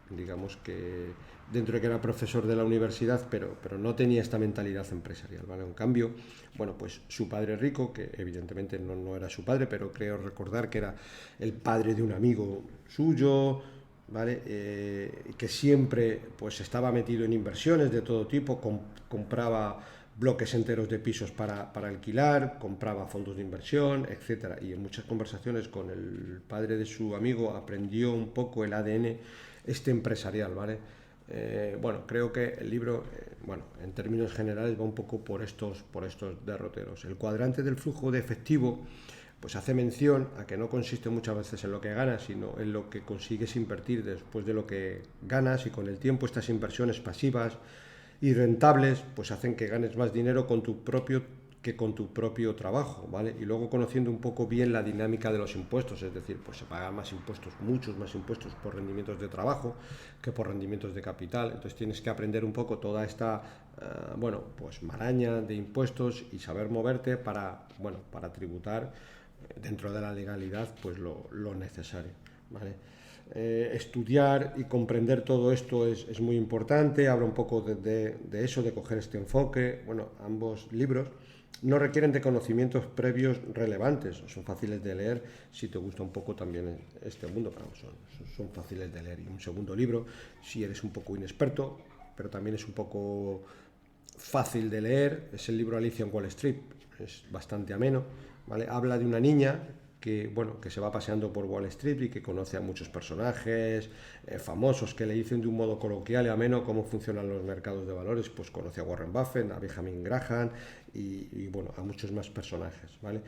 digamos que dentro de que era profesor de la universidad, pero no tenía esta mentalidad empresarial, ¿vale? En cambio, bueno, pues su padre rico, que evidentemente no era su padre, pero creo recordar que era el padre de un amigo suyo, ¿vale? Que siempre pues estaba metido en inversiones de todo tipo, compraba bloques enteros de pisos para alquilar, compraba fondos de inversión, etcétera. Y en muchas conversaciones con el padre de su amigo aprendió un poco el ADN empresarial, ¿vale? Bueno, creo que el libro, bueno, en términos generales va un poco por estos derroteros. El cuadrante del flujo de efectivo pues hace mención a que no consiste muchas veces en lo que ganas, sino en lo que consigues invertir después de lo que ganas, y con el tiempo estas inversiones pasivas y rentables pues hacen que ganes más dinero con tu propio trabajo, ¿vale? Y luego conociendo un poco bien la dinámica de los impuestos, es decir, pues se pagan más impuestos, muchos más impuestos por rendimientos de trabajo que por rendimientos de capital. Entonces tienes que aprender un poco toda esta bueno, pues maraña de impuestos y saber moverte para tributar dentro de la legalidad, pues lo necesario, ¿vale? Estudiar y comprender todo esto es muy importante. Habla un poco de eso, de coger este enfoque. Bueno, ambos libros no requieren de conocimientos previos relevantes, son fáciles de leer si te gusta un poco también este mundo, pero son fáciles de leer. Y un segundo libro, si eres un poco inexperto, pero también es un poco fácil de leer, es el libro Alicia en Wall Street, es bastante ameno, ¿vale? Habla de una niña que, bueno, que se va paseando por Wall Street y que conoce a muchos personajes famosos que le dicen de un modo coloquial y ameno cómo funcionan los mercados de valores. Pues conoce a Warren Buffett, a Benjamin Graham bueno, a muchos más personajes, ¿vale?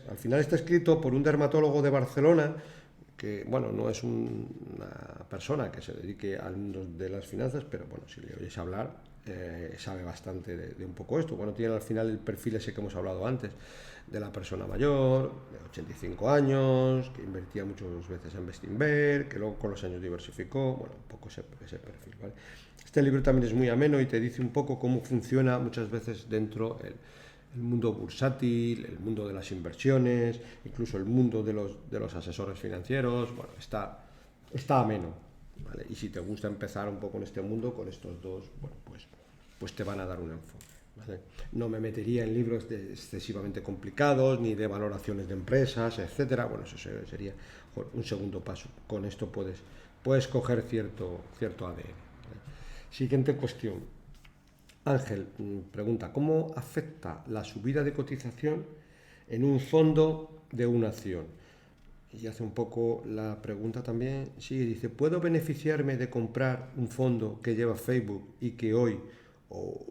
Al final está escrito por un dermatólogo de Barcelona que, bueno, no es una persona que se dedique al mundo de las finanzas, pero bueno, si le oyes hablar, sabe bastante de un poco esto. Bueno, tiene al final el perfil ese que hemos hablado antes, de la persona mayor, de 85 años, que invertía muchas veces en Bestinver, que luego con los años diversificó, bueno, un poco ese perfil, ¿vale? Este libro también es muy ameno y te dice un poco cómo funciona muchas veces dentro el mundo bursátil, el mundo de las inversiones, incluso el mundo de los asesores financieros. Bueno, está ameno, ¿vale? Y si te gusta empezar un poco en este mundo, con estos dos, bueno, pues te van a dar un enfoque, ¿vale? No me metería en libros excesivamente complicados, ni de valoraciones de empresas, etcétera. Bueno, eso sería un segundo paso. Con esto puedes coger cierto ADN, ¿vale? Siguiente cuestión. Ángel pregunta, ¿cómo afecta la subida de cotización en un fondo de una acción? Y hace un poco la pregunta también, sigue, dice, ¿puedo beneficiarme de comprar un fondo que lleva Facebook y que hoy, o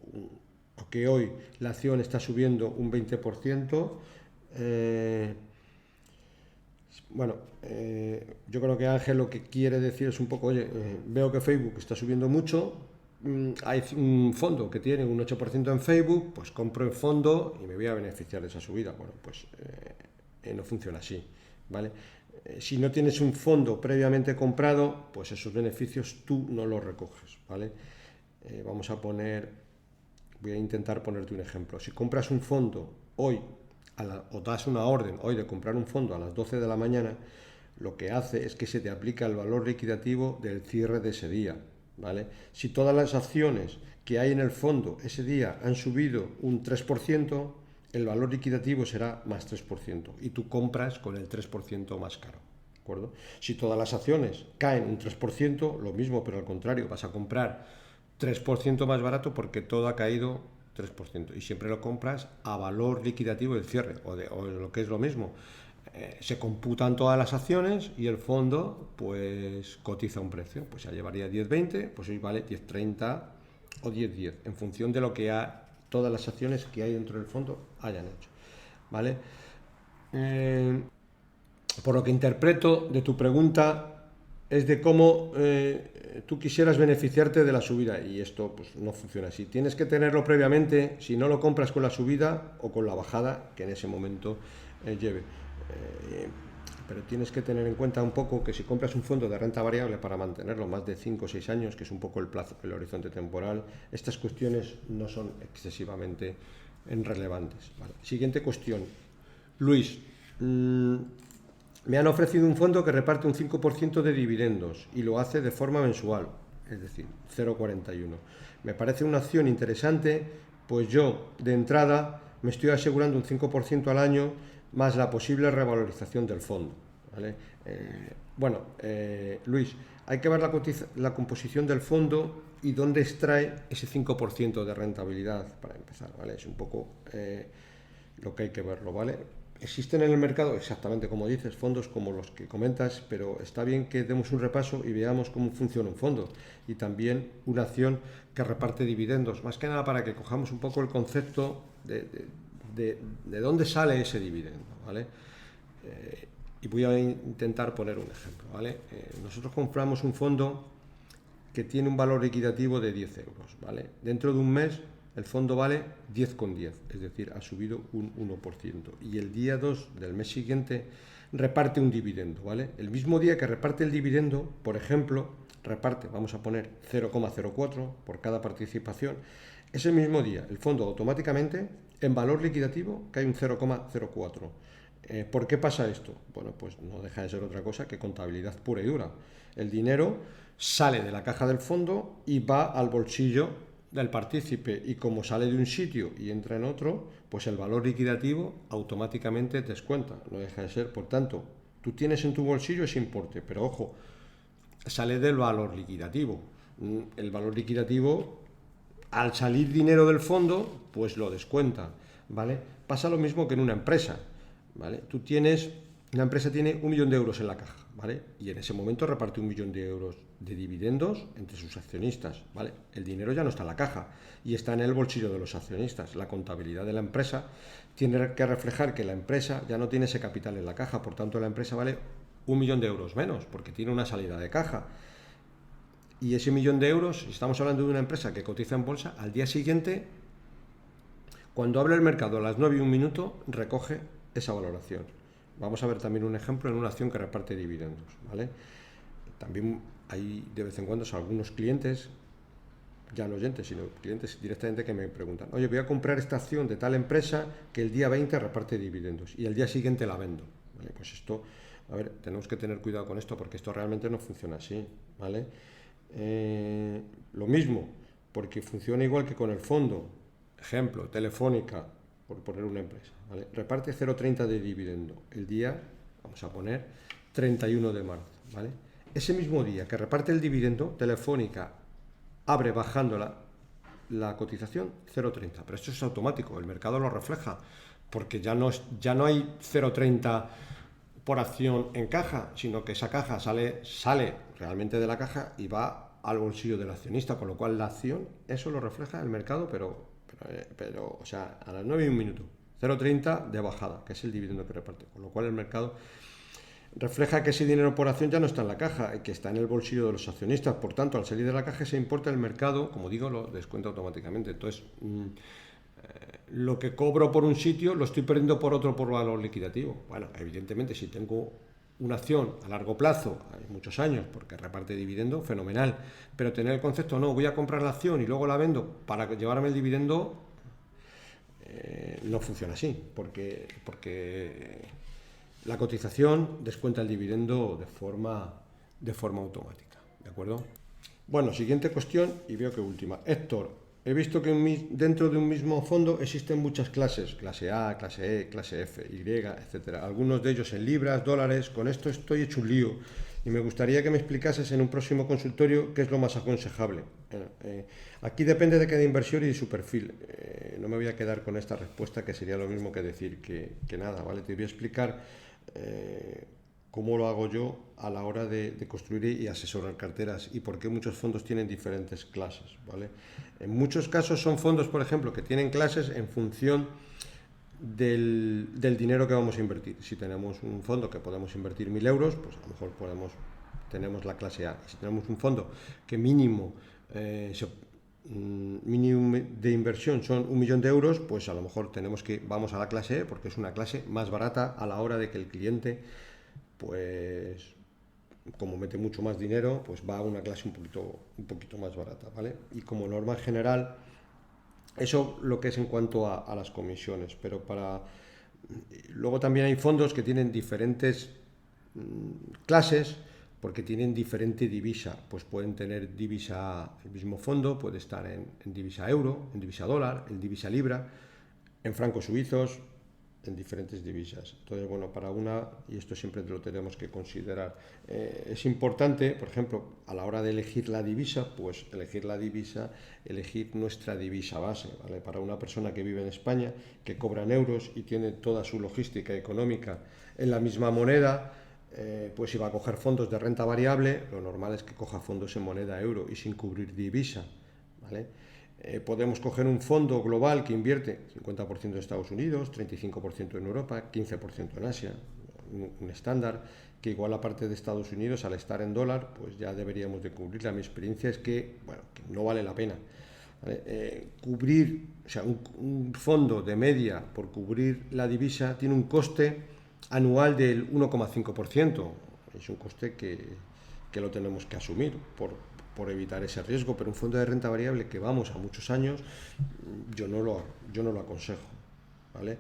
que hoy la acción está subiendo un 20%? Bueno, yo creo que Ángel lo que quiere decir es un poco, oye, veo que Facebook está subiendo mucho, hay un fondo que tiene un 8% en Facebook, pues compro el fondo y me voy a beneficiar de esa subida. Bueno, pues no funciona así, ¿vale? Si no tienes un fondo previamente comprado, pues esos beneficios tú no los recoges, ¿vale? Voy a intentar ponerte un ejemplo. Si compras un fondo hoy, o das una orden hoy de comprar un fondo a las 12 de la mañana, lo que hace es que se te aplica el valor liquidativo del cierre de ese día, ¿vale? Si todas las acciones que hay en el fondo ese día han subido un 3%, el valor liquidativo será más 3% y tú compras con el 3% más caro, ¿de acuerdo? Si todas las acciones caen un 3%, lo mismo, pero al contrario, vas a comprar 3% más barato porque todo ha caído 3%, y siempre lo compras a valor liquidativo del cierre, o lo que es lo mismo. Se computan todas las acciones y el fondo pues cotiza un precio, pues ya llevaría 10,20, pues hoy vale 10,30 o 10,10 en función de lo que todas las acciones que hay dentro del fondo hayan hecho, ¿vale? Por lo que interpreto de tu pregunta es de cómo tú quisieras beneficiarte de la subida, y esto pues no funciona así. Tienes que tenerlo previamente, si no lo compras con la subida o con la bajada que en ese momento lleve. Pero tienes que tener en cuenta un poco que si compras un fondo de renta variable para mantenerlo más de 5 o 6 años, que es un poco el plazo, el horizonte temporal, estas cuestiones no son excesivamente relevantes, ¿vale? Siguiente cuestión. Luis, me han ofrecido un fondo que reparte un 5% de dividendos y lo hace de forma mensual, es decir, 0,41. Me parece una acción interesante, pues yo, de entrada, me estoy asegurando un 5% al año más la posible revalorización del fondo, ¿vale? Luis, hay que ver la composición del fondo y dónde extrae ese 5% de rentabilidad para empezar, ¿vale? Es un poco lo que hay que verlo, ¿vale? Existen en el mercado, exactamente como dices, fondos como los que comentas, pero está bien que demos un repaso y veamos cómo funciona un fondo y también una acción que reparte dividendos, más que nada para que cojamos un poco el concepto de dónde sale ese dividendo, ¿vale? Y voy a intentar poner un ejemplo, ¿vale? Nosotros compramos un fondo que tiene un valor liquidativo de 10 euros, ¿vale? Dentro de un mes el fondo vale 10,10, es decir, ha subido un 1%. Y el día 2 del mes siguiente reparte un dividendo, ¿vale? El mismo día que reparte el dividendo, por ejemplo, vamos a poner 0,04 por cada participación. Ese mismo día el fondo automáticamente, en valor liquidativo, cae un 0,04. ¿Por qué pasa esto? Bueno, pues no deja de ser otra cosa que contabilidad pura y dura. El dinero sale de la caja del fondo y va al bolsillo del partícipe, y como sale de un sitio y entra en otro, pues el valor liquidativo automáticamente descuenta. No deja de ser, por tanto, tú tienes en tu bolsillo ese importe, pero ojo, sale del valor liquidativo. El valor liquidativo, al salir dinero del fondo, pues lo descuenta, ¿vale? Pasa lo mismo que en una empresa, ¿vale? Una empresa tiene 1.000.000 de euros en la caja, ¿vale? Y en ese momento reparte 1.000.000 de euros de dividendos entre sus accionistas, ¿vale? El dinero ya no está en la caja y está en el bolsillo de los accionistas. La contabilidad de la empresa tiene que reflejar que la empresa ya no tiene ese capital en la caja, por tanto la empresa vale 1.000.000 de euros menos, porque tiene una salida de caja. Y ese 1.000.000 de euros, si estamos hablando de una empresa que cotiza en bolsa, al día siguiente, cuando abre el mercado a las 9:01, recoge esa valoración. Vamos a ver también un ejemplo en una acción que reparte dividendos, ¿vale? También hay de vez en cuando algunos clientes, ya no oyentes, sino clientes directamente, que me preguntan: oye, voy a comprar esta acción de tal empresa que el día 20 reparte dividendos y el día siguiente la vendo, ¿vale? Pues esto, a ver, tenemos que tener cuidado con esto, porque esto realmente no funciona así, ¿vale? Lo mismo, porque funciona igual que con el fondo. Ejemplo, Telefónica, por poner una empresa, ¿vale? Reparte 0,30 de dividendo el día, vamos a poner, 31 de marzo, ¿vale? Ese mismo día que reparte el dividendo, Telefónica abre bajando la cotización 0,30, pero esto es automático, el mercado lo refleja, porque ya no hay 0,30 por acción en caja, sino que esa caja sale realmente de la caja y va al bolsillo del accionista, con lo cual la acción, eso lo refleja el mercado, pero o sea, a las 9:01, 0,30 de bajada, que es el dividendo que reparte, con lo cual el mercado refleja que ese dinero por acción ya no está en la caja y que está en el bolsillo de los accionistas. Por tanto, al salir de la caja, ese importe, el mercado, como digo, lo descuenta automáticamente. Entonces, lo que cobro por un sitio lo estoy perdiendo por otro por valor liquidativo. Bueno, evidentemente, si tengo una acción a largo plazo, hay muchos años, porque reparte dividendo, fenomenal. Pero tener el concepto, no, voy a comprar la acción y luego la vendo para llevarme el dividendo, no funciona así, porque la cotización descuenta el dividendo de forma automática, ¿de acuerdo? Bueno, siguiente cuestión, y veo que última. Héctor, he visto que dentro de un mismo fondo existen muchas clases: clase A, clase E, clase F, Y, etcétera. Algunos de ellos en libras, dólares. Con esto estoy hecho un lío y me gustaría que me explicases en un próximo consultorio qué es lo más aconsejable. Aquí depende de cada inversor y de su perfil. No me voy a quedar con esta respuesta, que sería lo mismo que decir que nada, ¿vale? Te voy a explicar cómo lo hago yo a la hora de construir y asesorar carteras, y por qué muchos fondos tienen diferentes clases, ¿vale? En muchos casos son fondos, por ejemplo, que tienen clases en función del dinero que vamos a invertir. Si tenemos un fondo que podemos invertir 1.000 euros, pues a lo mejor tenemos la clase A. Si tenemos un fondo que mínimo de inversión son 1.000.000 de euros, pues a lo mejor vamos a la clase E, porque es una clase más barata a la hora de que el cliente, pues como mete mucho más dinero, pues va a una clase un poquito más barata, ¿vale? Y como norma general, eso lo que es en cuanto a las comisiones, pero luego también hay fondos que tienen diferentes clases, porque tienen diferente divisa. Pues pueden tener divisa, el mismo fondo puede estar en divisa euro, en divisa dólar, en divisa libra, en francos suizos, en diferentes divisas. Entonces, bueno, y esto siempre lo tenemos que considerar, es importante, por ejemplo, a la hora de elegir la divisa, pues elegir nuestra divisa base, ¿vale? Para una persona que vive en España, que cobra en euros y tiene toda su logística económica en la misma moneda, pues si va a coger fondos de renta variable, lo normal es que coja fondos en moneda euro y sin cubrir divisa, ¿vale? Podemos coger un fondo global que invierte 50% en Estados Unidos, 35% en Europa, 15% en Asia, un estándar que igual la parte de Estados Unidos, al estar en dólar, pues ya deberíamos de cubrirla. Mi experiencia es que no vale la pena, ¿vale? Cubrir, o sea, un fondo de media por cubrir la divisa tiene un coste anual del 1,5%. Es un coste que lo tenemos que asumir por evitar ese riesgo, pero un fondo de renta variable que vamos a muchos años, yo no lo aconsejo, ¿vale?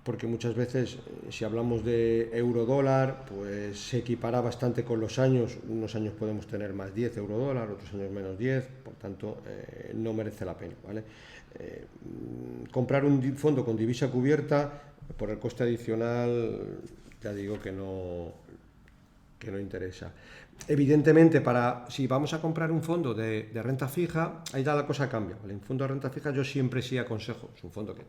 porque muchas veces si hablamos de euro-dólar, pues se equipara bastante con los años. Unos años podemos tener más 10 euro-dólar, otros años menos 10, por tanto no merece la pena, ¿vale? Comprar un fondo con divisa cubierta por el coste adicional, ya digo que no interesa. Evidentemente, si vamos a comprar un fondo de renta fija, ahí ya la cosa cambia, ¿vale? Un fondo de renta fija yo siempre sí aconsejo, es un fondo que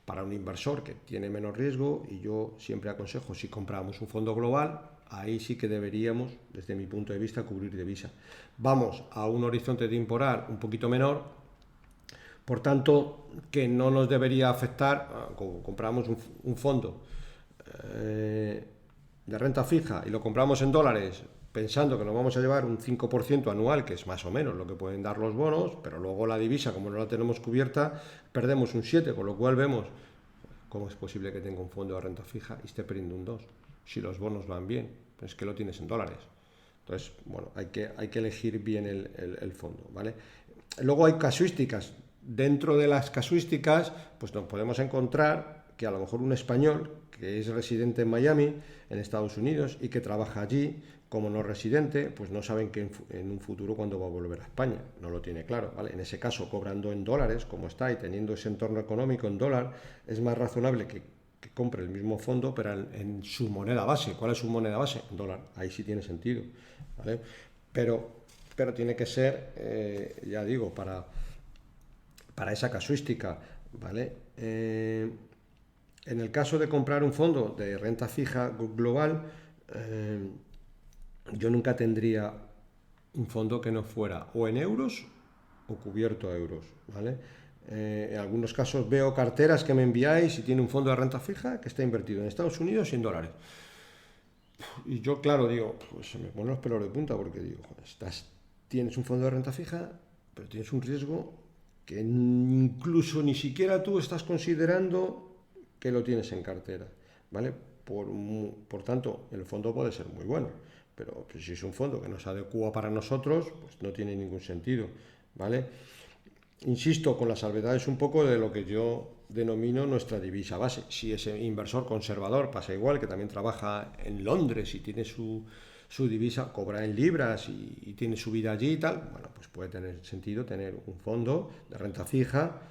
para un inversor que tiene menos riesgo, y yo siempre aconsejo, si compramos un fondo global, ahí sí que deberíamos, desde mi punto de vista, cubrir divisa. Vamos a un horizonte temporal un poquito menor, por tanto, que no nos debería afectar, como compramos un fondo de renta fija y lo compramos en dólares pensando que nos vamos a llevar un 5% anual, que es más o menos lo que pueden dar los bonos, pero luego la divisa, como no la tenemos cubierta, perdemos un 7%, con lo cual vemos cómo es posible que tenga un fondo de renta fija y esté perdiendo un 2%. Si los bonos van bien, pues es que lo tienes en dólares. Entonces, bueno, hay que elegir bien el fondo, ¿vale? Luego hay casuísticas. Dentro de las casuísticas, pues nos podemos encontrar que a lo mejor un español que es residente en Miami, en Estados Unidos, y que trabaja allí como no residente, pues no saben que en un futuro cuándo va a volver a España, no lo tiene claro, ¿vale? En ese caso, cobrando en dólares, como está, y teniendo ese entorno económico en dólar, es más razonable que compre el mismo fondo, pero en su moneda base. ¿Cuál es su moneda base? En dólar. Ahí sí tiene sentido, ¿vale? Pero tiene que ser, ya digo, para esa casuística, ¿vale? En el caso de comprar un fondo de renta fija global, yo nunca tendría un fondo que no fuera o en euros o cubierto a euros, ¿vale? En algunos casos veo carteras que me enviáis y tiene un fondo de renta fija que está invertido en Estados Unidos y en dólares. Y yo, claro, digo, pues se me ponen los pelos de punta, porque digo, tienes un fondo de renta fija, pero tienes un riesgo que incluso ni siquiera tú estás considerando que lo tienes en cartera, ¿vale? Por tanto, el fondo puede ser muy bueno, pero pues, si es un fondo que no se adecua para nosotros, pues no tiene ningún sentido, ¿vale? Insisto, con las salvedades un poco de lo que yo denomino nuestra divisa base. Si ese inversor conservador pasa igual, que también trabaja en Londres y tiene su divisa, cobra en libras y tiene su vida allí y tal, bueno, pues puede tener sentido tener un fondo de renta fija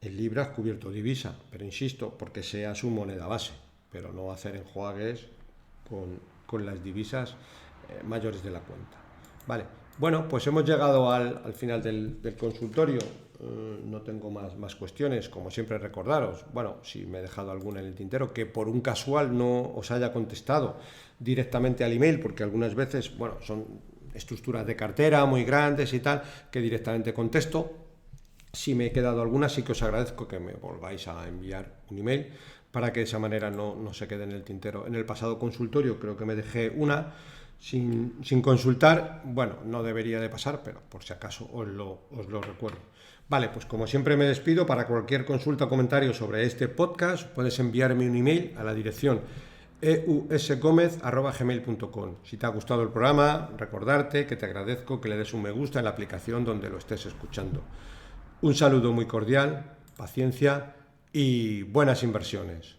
en libras cubierto divisa, pero insisto, porque sea su moneda base, pero no hacer enjuagues con las divisas mayores de la cuenta. Vale, bueno, pues hemos llegado al final del consultorio. No tengo más cuestiones. Como siempre, recordaros, bueno, si me he dejado alguna en el tintero, que por un casual no os haya contestado directamente al email, porque algunas veces, bueno, son estructuras de cartera muy grandes y tal, que directamente contesto. Si me he quedado alguna, sí que os agradezco que me volváis a enviar un email para que de esa manera no se quede en el tintero. En el pasado consultorio creo que me dejé una sin consultar. Bueno, no debería de pasar, pero por si acaso os lo recuerdo. Vale, pues como siempre me despido. Para cualquier consulta o comentario sobre este podcast puedes enviarme un email a la dirección eusgomez@gmail.com. Si te ha gustado el programa, recordarte que te agradezco que le des un me gusta en la aplicación donde lo estés escuchando. Un saludo muy cordial, paciencia y buenas inversiones.